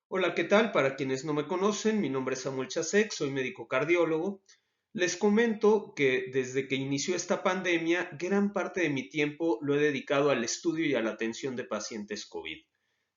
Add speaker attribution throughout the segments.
Speaker 1: Hola, ¿qué tal? Para quienes no me conocen, mi nombre es Samuel Chasek, soy médico cardiólogo. Les comento que desde que inició esta pandemia, gran parte de mi tiempo lo he dedicado al estudio y a la atención de pacientes COVID.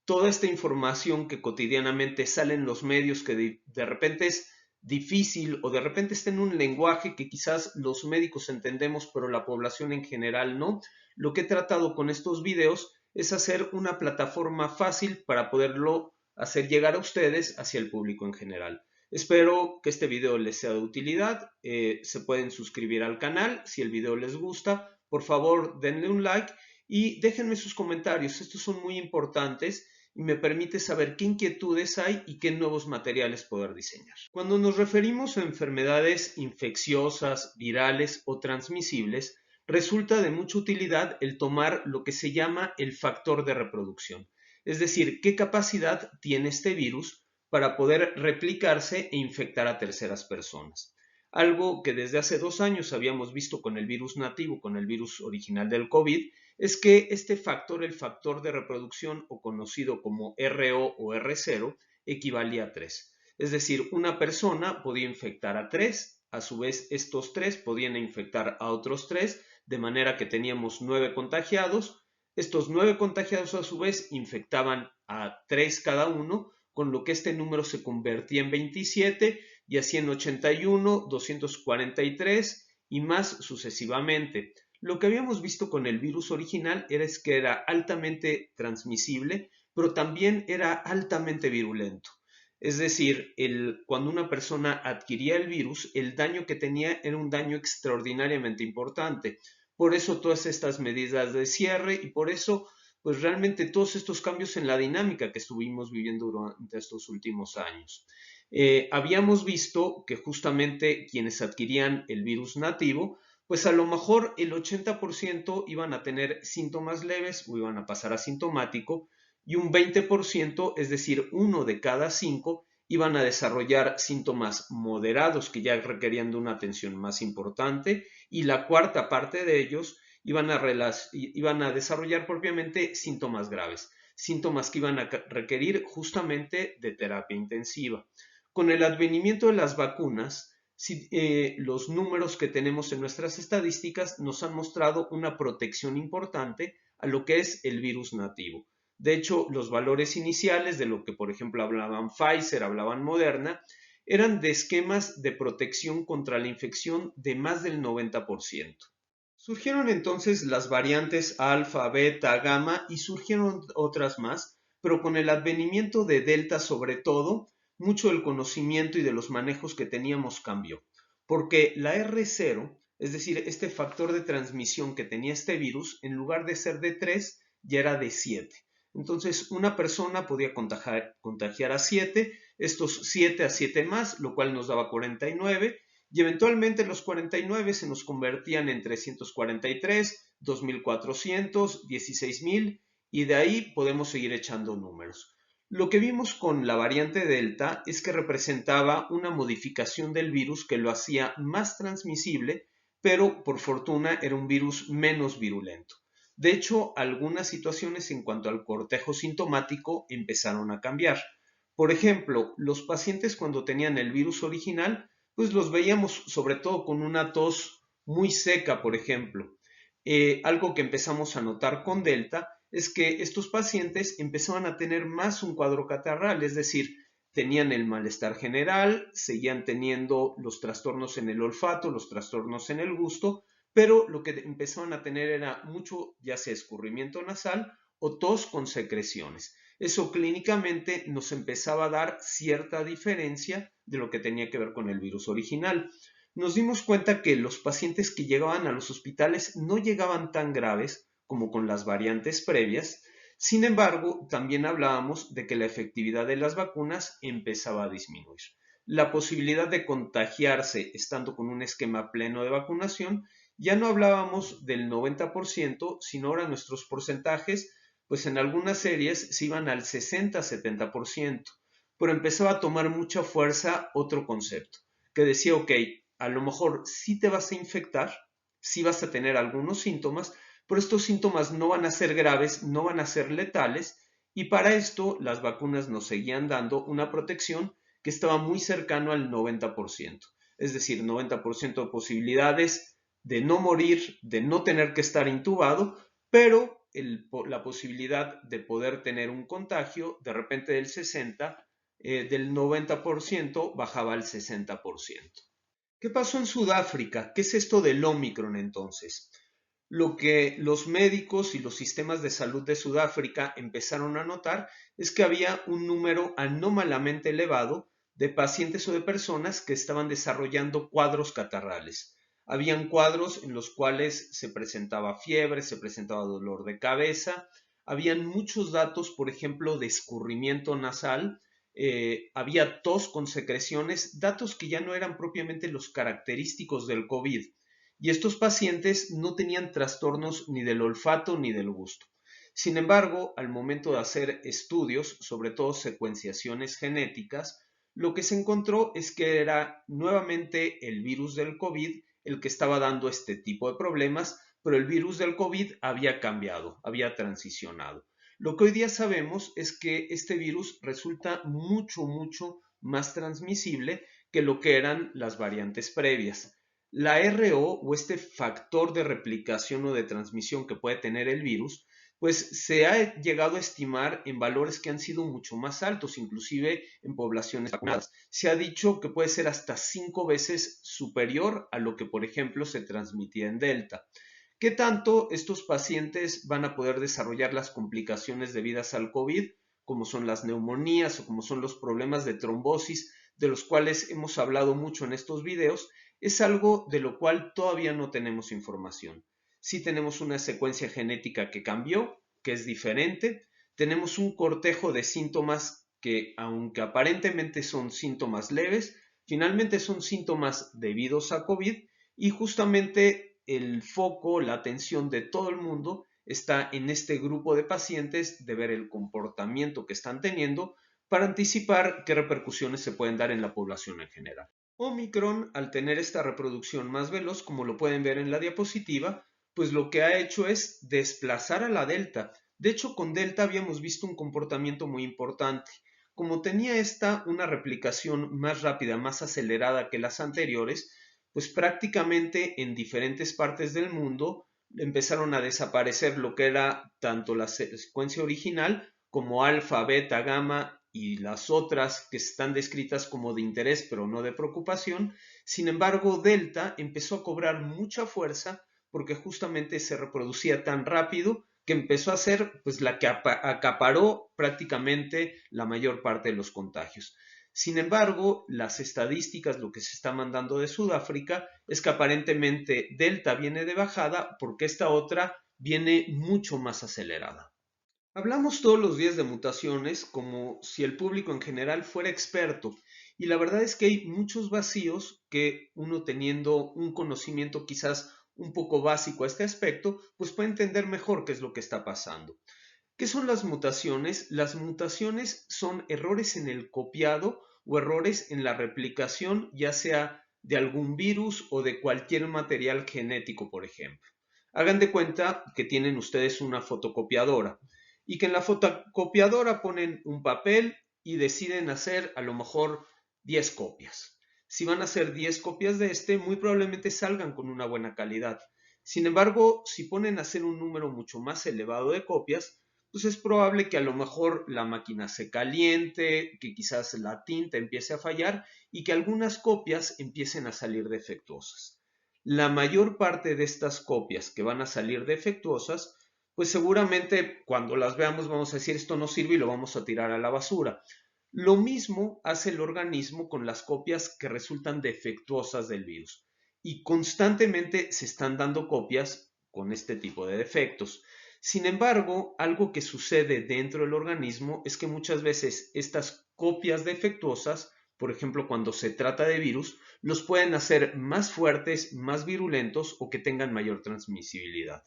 Speaker 1: Toda esta información que cotidianamente sale en los medios, que de repente es difícil o de repente está en un lenguaje que quizás los médicos entendemos, pero la población en general no, lo que he tratado con estos videos es hacer una plataforma fácil para poderlo hacer llegar a ustedes hacia el público en general. Espero que este video les sea de utilidad. Se pueden suscribir al canal si el video les gusta. Por favor, denle un like y déjenme sus comentarios. Estos son muy importantes y me permite saber qué inquietudes hay y qué nuevos materiales poder diseñar. Cuando nos referimos a enfermedades infecciosas, virales o transmisibles, resulta de mucha utilidad el tomar lo que se llama el factor de reproducción, es decir, qué capacidad tiene este virus para poder replicarse e infectar a terceras personas. Algo que desde hace 2 años habíamos visto con el virus nativo, con el virus original del COVID, es que este factor, el factor de reproducción o conocido como RO o R0, equivalía a 3. Es decir, una persona podía infectar a 3, a su vez estos 3 podían infectar a otros 3, de manera que teníamos 9 contagiados. Estos 9 contagiados a su vez infectaban a 3 cada uno, con lo que este número se convertía en 27 y así en 81, 243 y más sucesivamente. Lo que habíamos visto con el virus original era que era altamente transmisible, pero también era altamente virulento. Es decir, cuando una persona adquiría el virus, el daño que tenía era un daño extraordinariamente importante. Por eso todas estas medidas de cierre y por eso, pues realmente todos estos cambios en la dinámica que estuvimos viviendo durante estos últimos años. Habíamos visto que justamente quienes adquirían el virus nativo, pues a lo mejor el 80% iban a tener síntomas leves o iban a pasar asintomático y un 20%, es decir, uno de cada 5, iban a desarrollar síntomas moderados que ya requerían de una atención más importante y la cuarta parte de ellos iban a desarrollar propiamente síntomas graves, síntomas que iban a requerir justamente de terapia intensiva. Con el advenimiento de las vacunas, los números que tenemos en nuestras estadísticas nos han mostrado una protección importante a lo que es el virus nativo. De hecho, los valores iniciales de lo que, por ejemplo, hablaban Pfizer, hablaban Moderna, eran de esquemas de protección contra la infección de más del 90%. Surgieron entonces las variantes alfa, beta, gamma y surgieron otras más, pero con el advenimiento de delta sobre todo, mucho del conocimiento y de los manejos que teníamos cambió, porque la R0, es decir, este factor de transmisión que tenía este virus, en lugar de ser de 3, ya era de 7. Entonces, una persona podía contagiar a 7, estos 7 a 7 más, lo cual nos daba 49, y eventualmente los 49 se nos convertían en 343, 2400, 16000 y de ahí podemos seguir echando números. Lo que vimos con la variante Delta es que representaba una modificación del virus que lo hacía más transmisible, pero por fortuna era un virus menos virulento. De hecho, algunas situaciones en cuanto al cortejo sintomático empezaron a cambiar. Por ejemplo, los pacientes cuando tenían el virus original pues los veíamos sobre todo con una tos muy seca, por ejemplo. Algo que empezamos a notar con Delta es que estos pacientes empezaban a tener más un cuadro catarral, es decir, tenían el malestar general, seguían teniendo los trastornos en el olfato, los trastornos en el gusto, pero lo que empezaban a tener era mucho, ya sea escurrimiento nasal o tos con secreciones. Eso clínicamente nos empezaba a dar cierta diferencia de lo que tenía que ver con el virus original. Nos dimos cuenta que los pacientes que llegaban a los hospitales no llegaban tan graves como con las variantes previas. Sin embargo, también hablábamos de que la efectividad de las vacunas empezaba a disminuir. La posibilidad de contagiarse estando con un esquema pleno de vacunación, ya no hablábamos del 90%, sino ahora nuestros porcentajes pues en algunas series se iban al 60-70%, pero empezaba a tomar mucha fuerza otro concepto, que decía, ok, a lo mejor sí te vas a infectar, sí vas a tener algunos síntomas, pero estos síntomas no van a ser graves, no van a ser letales, Y para esto las vacunas nos seguían dando una protección que estaba muy cercano al 90%. Es decir, 90% de posibilidades de no morir, de no tener que estar intubado, pero la posibilidad de poder tener un contagio de repente del 90% bajaba al 60%. ¿Qué pasó en Sudáfrica? ¿Qué es esto del Omicron entonces? Lo que los médicos y los sistemas de salud de Sudáfrica empezaron a notar es que había un número anómalamente elevado de pacientes o de personas que estaban desarrollando cuadros catarrales. Habían cuadros en los cuales se presentaba fiebre, se presentaba dolor de cabeza, habían muchos datos, por ejemplo, de escurrimiento nasal, había tos con secreciones, datos que ya no eran propiamente los característicos del COVID. Y estos pacientes no tenían trastornos ni del olfato ni del gusto. Sin embargo, al momento de hacer estudios, sobre todo secuenciaciones genéticas, lo que se encontró es que era nuevamente el virus del COVID el que estaba dando este tipo de problemas, pero el virus del COVID había cambiado, había transicionado. Lo que hoy día sabemos es que este virus resulta mucho más transmisible que lo que eran las variantes previas. La RO o este factor de replicación o de transmisión que puede tener el virus, pues se ha llegado a estimar en valores que han sido mucho más altos, inclusive en poblaciones vacunadas. Se ha dicho que puede ser hasta 5 veces superior a lo que, por ejemplo, se transmitía en Delta. ¿Qué tanto estos pacientes van a poder desarrollar las complicaciones debidas al COVID, como son las neumonías o como son los problemas de trombosis, de los cuales hemos hablado mucho en estos videos? Es algo de lo cual todavía no tenemos información. Sí tenemos una secuencia genética que cambió, que es diferente. Tenemos un cortejo de síntomas que, aunque aparentemente son síntomas leves, finalmente son síntomas debidos a COVID y justamente el foco, la atención de todo el mundo está en este grupo de pacientes de ver el comportamiento que están teniendo para anticipar qué repercusiones se pueden dar en la población en general. Omicron, al tener esta reproducción más veloz, como lo pueden ver en la diapositiva, pues lo que ha hecho es desplazar a la Delta. De hecho, con Delta habíamos visto un comportamiento muy importante. Como tenía esta una replicación más rápida, más acelerada que las anteriores, pues prácticamente en diferentes partes del mundo empezaron a desaparecer lo que era tanto la secuencia original como alfa, beta, gamma y las otras que están descritas como de interés pero no de preocupación. Sin embargo, delta empezó a cobrar mucha fuerza porque justamente se reproducía tan rápido que empezó a ser pues la que acaparó prácticamente la mayor parte de los contagios. Sin embargo, las estadísticas, lo que se está mandando de Sudáfrica es que aparentemente Delta viene de bajada porque esta otra viene mucho más acelerada. Hablamos todos los días de mutaciones como si el público en general fuera experto y la verdad es que hay muchos vacíos que uno teniendo un conocimiento quizás un poco básico a este aspecto, pues puede entender mejor qué es lo que está pasando. ¿Qué son las mutaciones? Las mutaciones son errores en el copiado o errores en la replicación, ya sea de algún virus o de cualquier material genético, por ejemplo. Hagan de cuenta que tienen ustedes una fotocopiadora y que en la fotocopiadora ponen un papel y deciden hacer a lo mejor 10 copias. Si van a hacer 10 copias de este, muy probablemente salgan con una buena calidad. Sin embargo, si ponen a hacer un número mucho más elevado de copias, pues es probable que a lo mejor la máquina se caliente, que quizás la tinta empiece a fallar y que algunas copias empiecen a salir defectuosas. La mayor parte de estas copias que van a salir defectuosas, pues seguramente cuando las veamos vamos a decir esto no sirve y lo vamos a tirar a la basura. Lo mismo hace el organismo con las copias que resultan defectuosas del virus y constantemente se están dando copias con este tipo de defectos. Sin embargo, algo que sucede dentro del organismo es que muchas veces estas copias defectuosas, por ejemplo, cuando se trata de virus, los pueden hacer más fuertes, más virulentos o que tengan mayor transmisibilidad.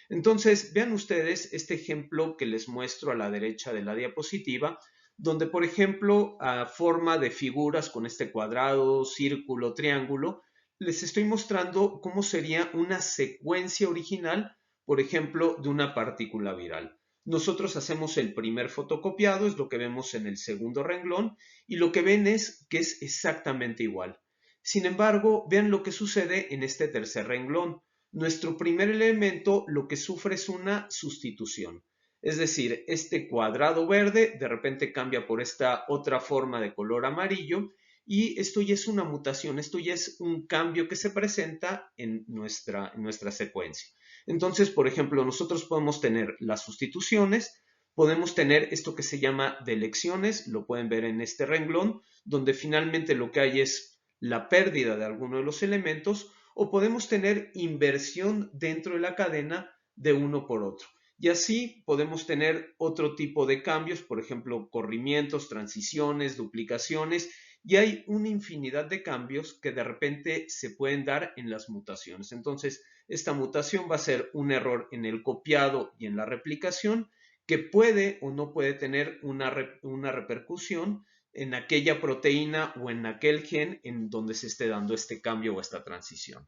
Speaker 1: Entonces, vean ustedes este ejemplo que les muestro a la derecha de la diapositiva, donde, por ejemplo, a forma de figuras con este cuadrado, círculo, triángulo, les estoy mostrando cómo sería una secuencia original, por ejemplo, de una partícula viral. Nosotros hacemos el primer fotocopiado, es lo que vemos en el segundo renglón, y lo que ven es que es exactamente igual. Sin embargo, vean lo que sucede en este tercer renglón. Nuestro primer elemento lo que sufre es una sustitución. Es decir, este cuadrado verde de repente cambia por esta otra forma de color amarillo y esto ya es una mutación, esto ya es un cambio que se presenta en nuestra secuencia. Entonces, por ejemplo, nosotros podemos tener las sustituciones, podemos tener esto que se llama delecciones, lo pueden ver en este renglón, donde finalmente lo que hay es la pérdida de alguno de los elementos, o podemos tener inversión dentro de la cadena de uno por otro. Y así podemos tener otro tipo de cambios, por ejemplo, corrimientos, transiciones, duplicaciones, y hay una infinidad de cambios que de repente se pueden dar en las mutaciones. Entonces, esta mutación va a ser un error en el copiado y en la replicación que puede o no puede tener una repercusión en aquella proteína o en aquel gen en donde se esté dando este cambio o esta transición.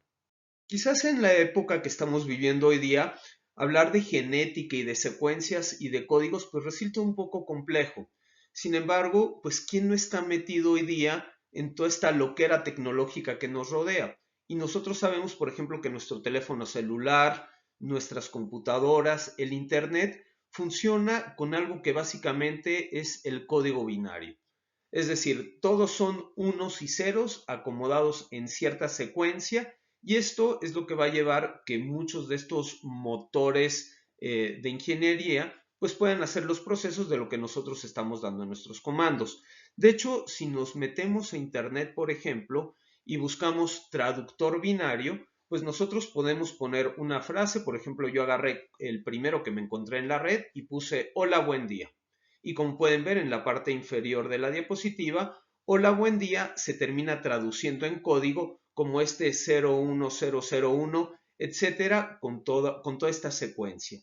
Speaker 1: Quizás en la época que estamos viviendo hoy día, hablar de genética y de secuencias y de códigos pues resulta un poco complejo. Sin embargo, pues ¿quién no está metido hoy día en toda esta loquera tecnológica que nos rodea? Y nosotros sabemos, por ejemplo, que nuestro teléfono celular, nuestras computadoras, el Internet, funciona con algo que básicamente es el código binario. Es decir, todos son unos y ceros acomodados en cierta secuencia y esto es lo que va a llevar que muchos de estos motores de ingeniería pues puedan hacer los procesos de lo que nosotros estamos dando en nuestros comandos. De hecho, si nos metemos a Internet, por ejemplo, y buscamos traductor binario, pues nosotros podemos poner una frase, por ejemplo, yo agarré el primero que me encontré en la red y puse hola, buen día. Y como pueden ver en la parte inferior de la diapositiva, hola, buen día se termina traduciendo en código como este 01001, etcétera, con toda esta secuencia.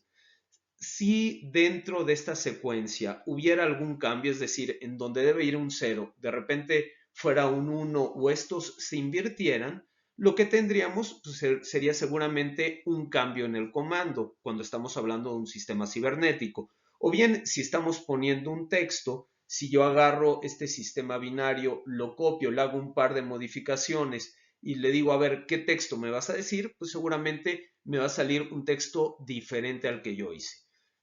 Speaker 1: Si dentro de esta secuencia hubiera algún cambio, es decir, en donde debe ir un 0, de repente fuera un 1 o estos se invirtieran, lo que tendríamos pues, sería seguramente un cambio en el comando cuando estamos hablando de un sistema cibernético. O bien, si estamos poniendo un texto, si yo agarro este sistema binario, lo copio, le hago un par de modificaciones y le digo, a ver, ¿qué texto me vas a decir? Pues seguramente me va a salir un texto diferente al que yo hice.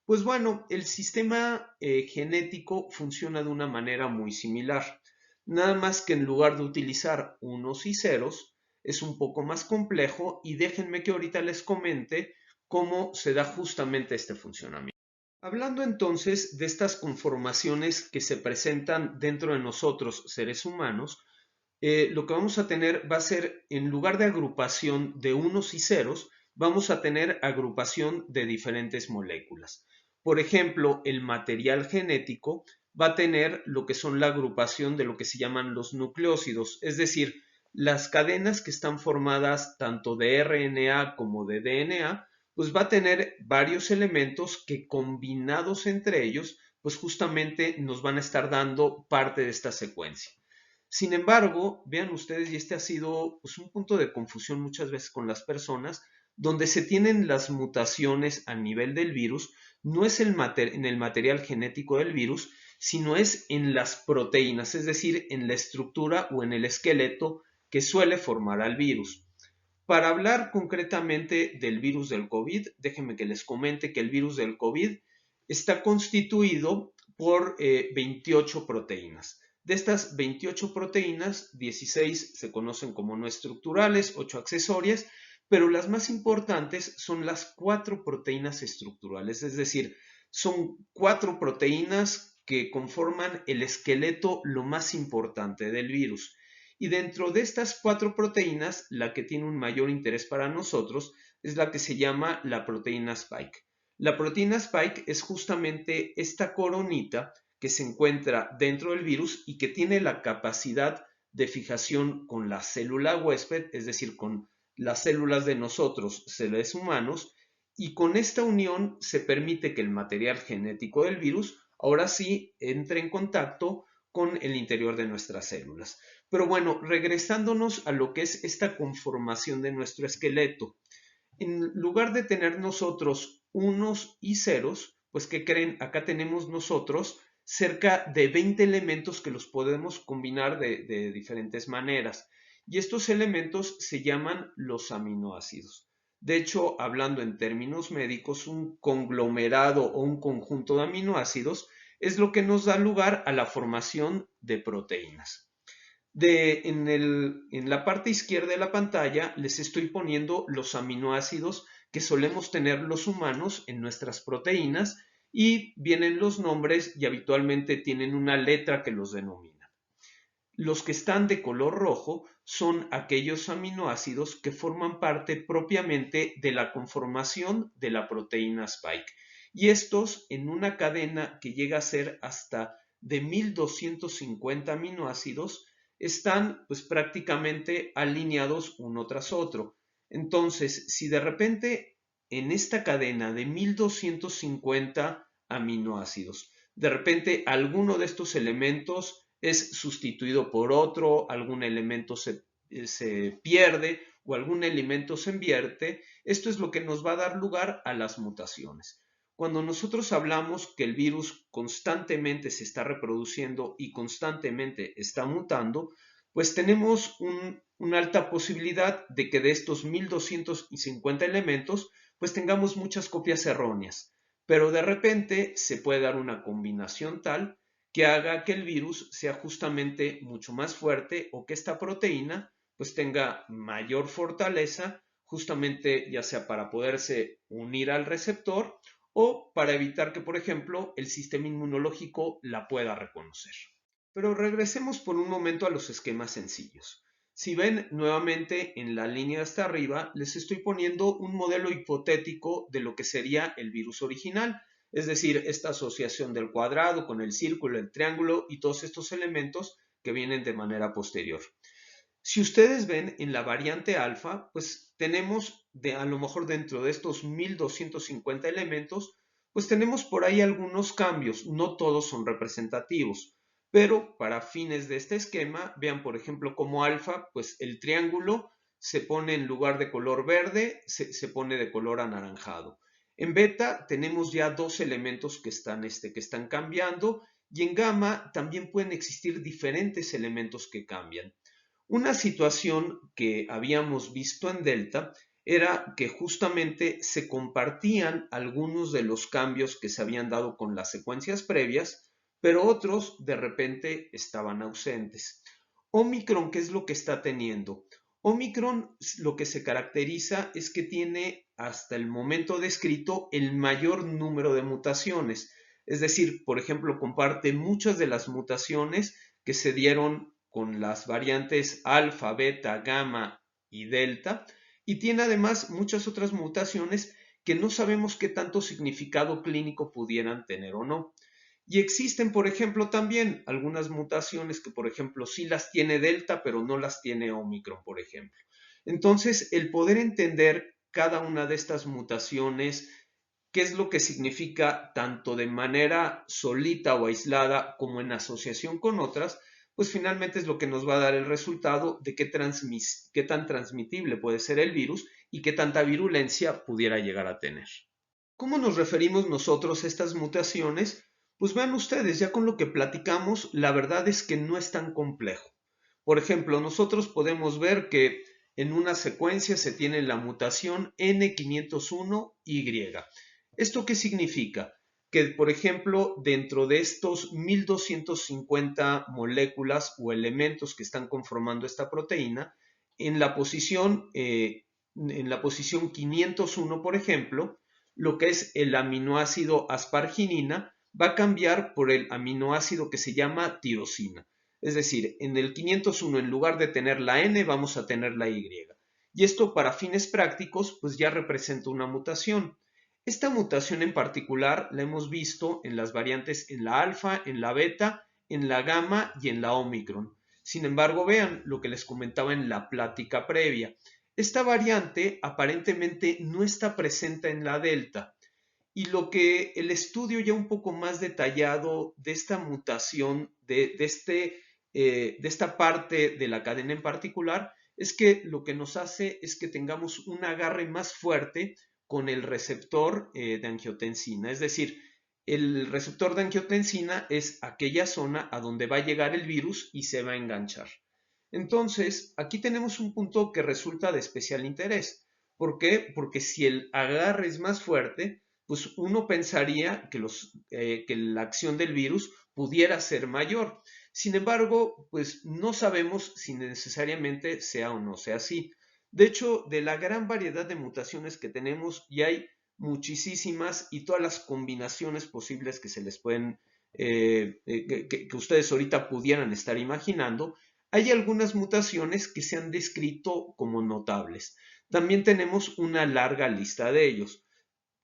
Speaker 1: Pues bueno, el sistema genético funciona de una manera muy similar. Nada más que en lugar de utilizar unos y ceros, es un poco más complejo y déjenme que ahorita les comente cómo se da justamente este funcionamiento. Hablando entonces de estas conformaciones que se presentan dentro de nosotros, seres humanos, lo que vamos a tener va a ser, en lugar de agrupación de unos y ceros, vamos a tener agrupación de diferentes moléculas. Por ejemplo, el material genético va a tener lo que son la agrupación de lo que se llaman los nucleósidos, es decir, las cadenas que están formadas tanto de RNA como de DNA, pues va a tener varios elementos que combinados entre ellos, pues justamente nos van a estar dando parte de esta secuencia. Sin embargo, vean ustedes, y este ha sido pues, un punto de confusión muchas veces con las personas, donde se tienen las mutaciones a nivel del virus, no es en el material genético del virus, sino es en las proteínas, es decir, en la estructura o en el esqueleto que suele formar al virus. Para hablar concretamente del virus del COVID, déjenme que les comente que el virus del COVID está constituido por 28 proteínas. De estas 28 proteínas, 16 se conocen como no estructurales, 8 accesorias, pero las más importantes son las 4 proteínas estructurales, es decir, son 4 proteínas que conforman el esqueleto lo más importante del virus. Y dentro de estas 4 proteínas, la que tiene un mayor interés para nosotros es la que se llama la proteína Spike. La proteína Spike es justamente esta coronita que se encuentra dentro del virus y que tiene la capacidad de fijación con la célula huésped, es decir, con las células de nosotros, seres humanos, y con esta unión se permite que el material genético del virus ahora sí entre en contacto con el interior de nuestras células. Pero bueno, regresándonos a lo que es esta conformación de nuestro esqueleto, en lugar de tener nosotros unos y ceros, Pues, ¿qué creen? Acá tenemos nosotros cerca de 20 elementos que los podemos combinar de diferentes maneras. Y estos elementos se llaman los aminoácidos. De hecho, hablando en términos médicos, un conglomerado o un conjunto de aminoácidos es lo que nos da lugar a la formación de proteínas. En la parte izquierda de la pantalla les estoy poniendo los aminoácidos que solemos tener los humanos en nuestras proteínas y vienen los nombres y habitualmente tienen una letra que los denomina. Los que están de color rojo son aquellos aminoácidos que forman parte propiamente de la conformación de la proteína Spike. Y estos en una cadena que llega a ser hasta de 1250 aminoácidos están pues prácticamente alineados uno tras otro. Entonces, si de repente en esta cadena de 1250 aminoácidos, de repente alguno de estos elementos es sustituido por otro, algún elemento se pierde o algún elemento se invierte, esto es lo que nos va a dar lugar a las mutaciones. Cuando nosotros hablamos que el virus constantemente se está reproduciendo y constantemente está mutando, pues tenemos una alta posibilidad de que de estos 1250 elementos, pues tengamos muchas copias erróneas. Pero de repente se puede dar una combinación tal que haga que el virus sea justamente mucho más fuerte o que esta proteína pues tenga mayor fortaleza justamente ya sea para poderse unir al receptor o para evitar que, por ejemplo, el sistema inmunológico la pueda reconocer. Pero regresemos por un momento a los esquemas sencillos. Si ven nuevamente en la línea hasta arriba, les estoy poniendo un modelo hipotético de lo que sería el virus original, es decir, esta asociación del cuadrado con el círculo, el triángulo y todos estos elementos que vienen de manera posterior. Si ustedes ven en la variante alfa, pues tenemos a lo mejor dentro de estos 1250 elementos, pues tenemos por ahí algunos cambios, no todos son representativos, pero para fines de este esquema, vean por ejemplo como alfa, pues el triángulo se pone en lugar de color verde, se pone de color anaranjado. En beta tenemos ya dos elementos que están cambiando y en gamma también pueden existir diferentes elementos que cambian. Una situación que habíamos visto en Delta era que justamente se compartían algunos de los cambios que se habían dado con las secuencias previas, pero otros de repente estaban ausentes. Omicron, ¿qué es lo que está teniendo? Omicron lo que se caracteriza es que tiene hasta el momento descrito el mayor número de mutaciones. Es decir, por ejemplo, comparte muchas de las mutaciones que se dieron con las variantes alfa, beta, gamma y delta, y tiene además muchas otras mutaciones que no sabemos qué tanto significado clínico pudieran tener o no. Y existen, por ejemplo, también algunas mutaciones que, por ejemplo, sí las tiene delta, pero no las tiene Omicron, por ejemplo. Entonces, el poder entender cada una de estas mutaciones, qué es lo que significa tanto de manera solita o aislada como en asociación con otras, pues finalmente es lo que nos va a dar el resultado de qué tan transmitible puede ser el virus y qué tanta virulencia pudiera llegar a tener. ¿Cómo nos referimos nosotros a estas mutaciones? Pues vean ustedes, ya con lo que platicamos, la verdad es que no es tan complejo. Por ejemplo, nosotros podemos ver que en una secuencia se tiene la mutación N501Y. ¿Esto qué significa? Que, por ejemplo, dentro de estos 1250 moléculas o elementos que están conformando esta proteína, en la posición 501, por ejemplo, lo que es el aminoácido asparginina va a cambiar por el aminoácido que se llama tirosina. Es decir, en el 501 en lugar de tener la N vamos a tener la Y. Y esto para fines prácticos pues ya representa una mutación. Esta mutación en particular la hemos visto en las variantes en la alfa, en la beta, en la gamma y en la omicron. Sin embargo, vean lo que les comentaba en la plática previa. Esta variante aparentemente no está presente en la delta y lo que el estudio ya un poco más detallado de esta mutación, de esta parte de la cadena en particular, es que lo que nos hace es que tengamos un agarre más fuerte con el receptor de angiotensina. Es decir, el receptor de angiotensina es aquella zona a donde va a llegar el virus y se va a enganchar. Entonces, aquí tenemos un punto que resulta de especial interés. ¿Por qué? Porque si el agarre es más fuerte, pues uno pensaría que la acción del virus pudiera ser mayor. Sin embargo, pues no sabemos si necesariamente sea o no sea así. De hecho, de la gran variedad de mutaciones que tenemos, y hay muchísimas y todas las combinaciones posibles que se les pueden, que ustedes ahorita pudieran estar imaginando, hay algunas mutaciones que se han descrito como notables. También tenemos una larga lista de ellos.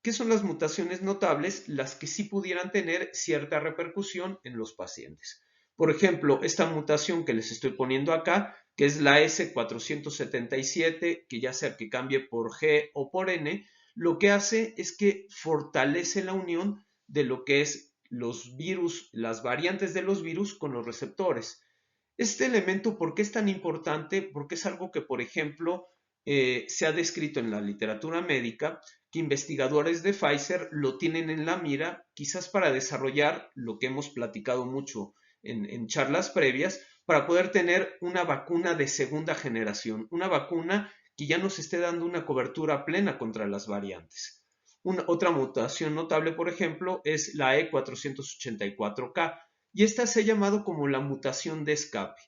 Speaker 1: ¿Qué son las mutaciones notables? Las que sí pudieran tener cierta repercusión en los pacientes. Por ejemplo, esta mutación que les estoy poniendo acá, que es la S477, que ya sea que cambie por G o por N, lo que hace es que fortalece la unión de lo que es los virus, las variantes de los virus con los receptores. Este elemento, ¿por qué es tan importante? Porque es algo que, por ejemplo, se ha descrito en la literatura médica, que investigadores de Pfizer lo tienen en la mira, quizás para desarrollar lo que hemos platicado mucho en charlas previas, para poder tener una vacuna de segunda generación, una vacuna que ya nos esté dando una cobertura plena contra las variantes. Otra mutación notable, por ejemplo, es la E484K, y esta se ha llamado como la mutación de escape.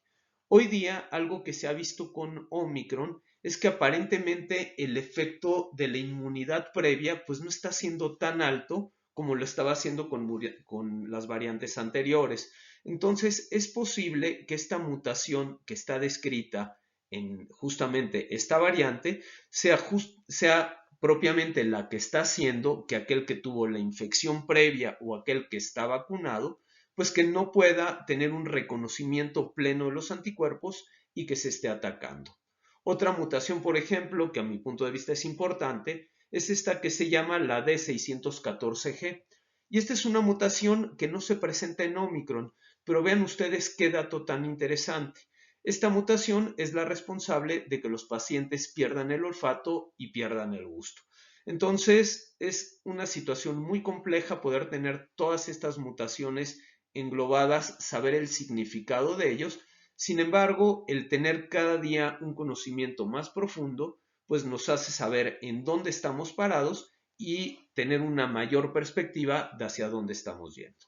Speaker 1: Hoy día, algo que se ha visto con Omicron es que aparentemente el efecto de la inmunidad previa pues no está siendo tan alto como lo estaba haciendo con las variantes anteriores. Entonces, es posible que esta mutación que está descrita en justamente esta variante sea propiamente la que está haciendo que aquel que tuvo la infección previa o aquel que está vacunado pues que no pueda tener un reconocimiento pleno de los anticuerpos y que se esté atacando. Otra mutación, por ejemplo, que a mi punto de vista es importante, es esta que se llama la D614G. Y esta es una mutación que no se presenta en Omicron, pero vean ustedes qué dato tan interesante. Esta mutación es la responsable de que los pacientes pierdan el olfato y pierdan el gusto. Entonces, es una situación muy compleja poder tener todas estas mutaciones englobadas, saber el significado de ellos. Sin embargo, el tener cada día un conocimiento más profundo, pues nos hace saber en dónde estamos parados y tener una mayor perspectiva de hacia dónde estamos yendo.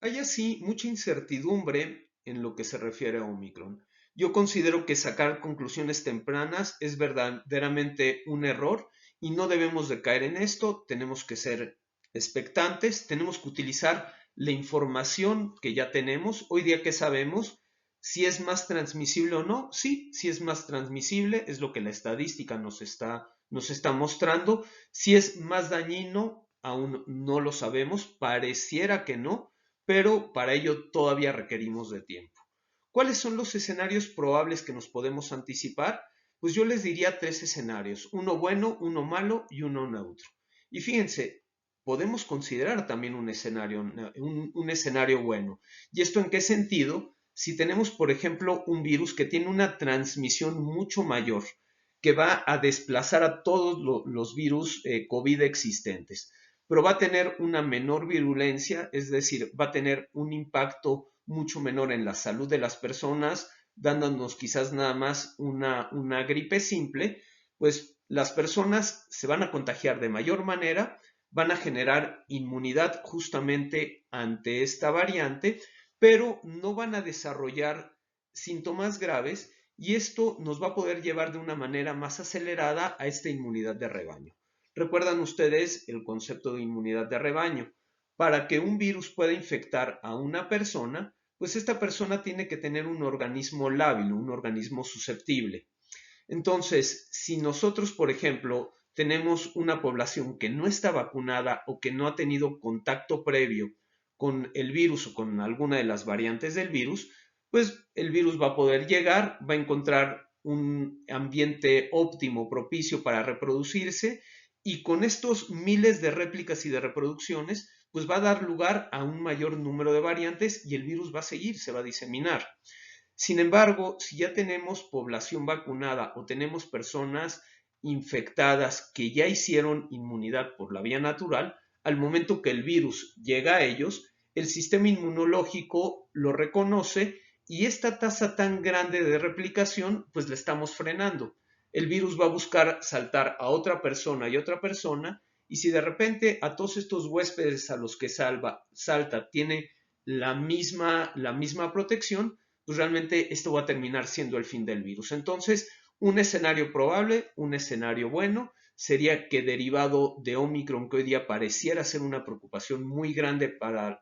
Speaker 1: Hay así mucha incertidumbre en lo que se refiere a Omicron. Yo considero que sacar conclusiones tempranas es verdaderamente un error y no debemos de caer en esto. Tenemos que ser expectantes, tenemos que utilizar la información que ya tenemos. Hoy día, ¿qué sabemos? Si es más transmisible o no. Sí, si es más transmisible, es lo que la estadística nos está mostrando. Si es más dañino, aún no lo sabemos, pareciera que no, pero para ello todavía requerimos de tiempo. ¿Cuáles son los escenarios probables que nos podemos anticipar? Pues yo les diría tres escenarios, uno bueno, uno malo y uno neutro. Y fíjense, podemos considerar también un escenario bueno. ¿Y esto en qué sentido? Si tenemos, por ejemplo, un virus que tiene una transmisión mucho mayor, que va a desplazar a todos los virus COVID existentes, pero va a tener una menor virulencia, es decir, va a tener un impacto mucho menor en la salud de las personas, dándonos quizás nada más una gripe simple, pues las personas se van a contagiar de mayor manera, van a generar inmunidad justamente ante esta variante, pero no van a desarrollar síntomas graves y esto nos va a poder llevar de una manera más acelerada a esta inmunidad de rebaño. Recuerdan ustedes el concepto de inmunidad de rebaño. Para que un virus pueda infectar a una persona, pues esta persona tiene que tener un organismo lábil, un organismo susceptible. Entonces, si nosotros, por ejemplo, tenemos una población que no está vacunada o que no ha tenido contacto previo con el virus o con alguna de las variantes del virus, pues el virus va a poder llegar, va a encontrar un ambiente óptimo, propicio para reproducirse y con estos miles de réplicas y de reproducciones, pues va a dar lugar a un mayor número de variantes y el virus va a seguir, se va a diseminar. Sin embargo, si ya tenemos población vacunada o tenemos personas infectadas que ya hicieron inmunidad por la vía natural, al momento que el virus llega a ellos, el sistema inmunológico lo reconoce y esta tasa tan grande de replicación, pues la estamos frenando. El virus va a buscar saltar a otra persona y otra persona, y si de repente a todos estos huéspedes a los que salta tiene la misma protección, pues realmente esto va a terminar siendo el fin del virus. Entonces, un escenario probable, un escenario bueno, sería que derivado de Omicron, que hoy día pareciera ser una preocupación muy grande para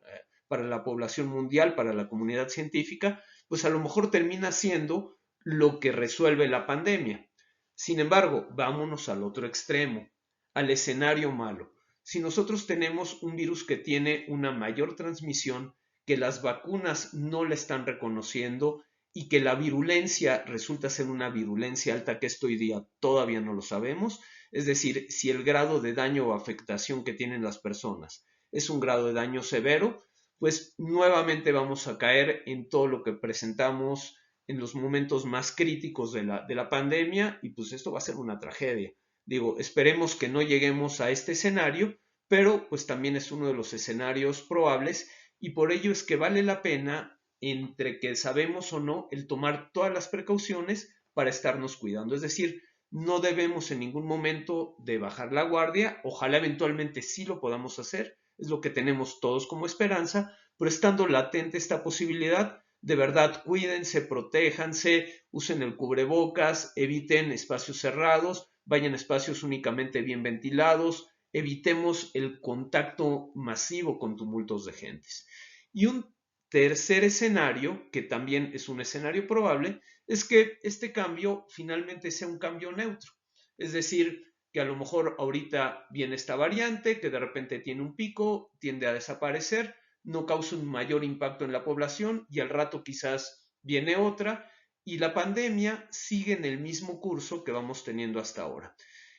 Speaker 1: la población mundial, para la comunidad científica, pues a lo mejor termina siendo lo que resuelve la pandemia. Sin embargo, vámonos al otro extremo, al escenario malo. Si nosotros tenemos un virus que tiene una mayor transmisión, que las vacunas no le están reconociendo y que la virulencia resulta ser una virulencia alta, que esto hoy día todavía no lo sabemos, es decir, si el grado de daño o afectación que tienen las personas es un grado de daño severo, pues nuevamente vamos a caer en todo lo que presentamos en los momentos más críticos de la pandemia, y pues esto va a ser una tragedia. Digo, esperemos que no lleguemos a este escenario, pero pues también es uno de los escenarios probables, y por ello es que vale la pena, entre que sabemos o no, el tomar todas las precauciones para estarnos cuidando. Es decir, no debemos en ningún momento de bajar la guardia, ojalá eventualmente sí lo podamos hacer, es lo que tenemos todos como esperanza, pero estando latente esta posibilidad, de verdad cuídense, protéjanse, usen el cubrebocas, eviten espacios cerrados, vayan a espacios únicamente bien ventilados, evitemos el contacto masivo con tumultos de gentes. Y un tercer escenario, que también es un escenario probable, es que este cambio finalmente sea un cambio neutro. Es decir, que a lo mejor ahorita viene esta variante, que de repente tiene un pico, tiende a desaparecer, no causa un mayor impacto en la población y al rato quizás viene otra y la pandemia sigue en el mismo curso que vamos teniendo hasta ahora.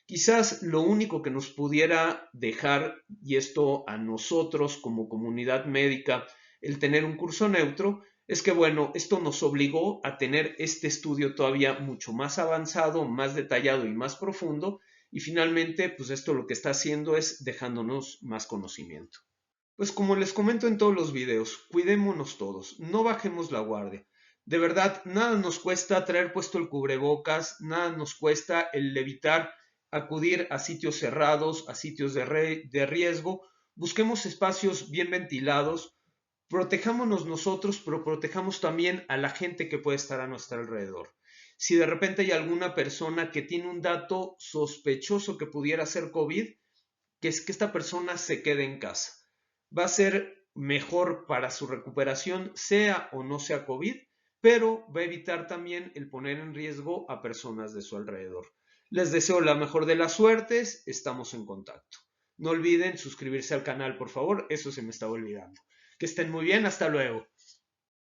Speaker 1: Quizás lo único que nos pudiera dejar, y esto a nosotros como comunidad médica, el tener un curso neutro, es que, bueno, esto nos obligó a tener este estudio todavía mucho más avanzado, más detallado y más profundo, y finalmente, pues esto lo que está haciendo es dejándonos más conocimiento. Pues como les comento en todos los videos, cuidémonos todos, no bajemos la guardia. De verdad, nada nos cuesta traer puesto el cubrebocas, nada nos cuesta el evitar acudir a sitios cerrados, a sitios de riesgo. Busquemos espacios bien ventilados, protejámonos nosotros, pero protejamos también a la gente que puede estar a nuestro alrededor. Si de repente hay alguna persona que tiene un dato sospechoso que pudiera ser COVID, que es que esta persona se quede en casa. Va a ser mejor para su recuperación, sea o no sea COVID, pero va a evitar también el poner en riesgo a personas de su alrededor. Les deseo la mejor de las suertes, estamos en contacto. No olviden suscribirse al canal, por favor, eso se me estaba olvidando. Que estén muy bien, hasta luego.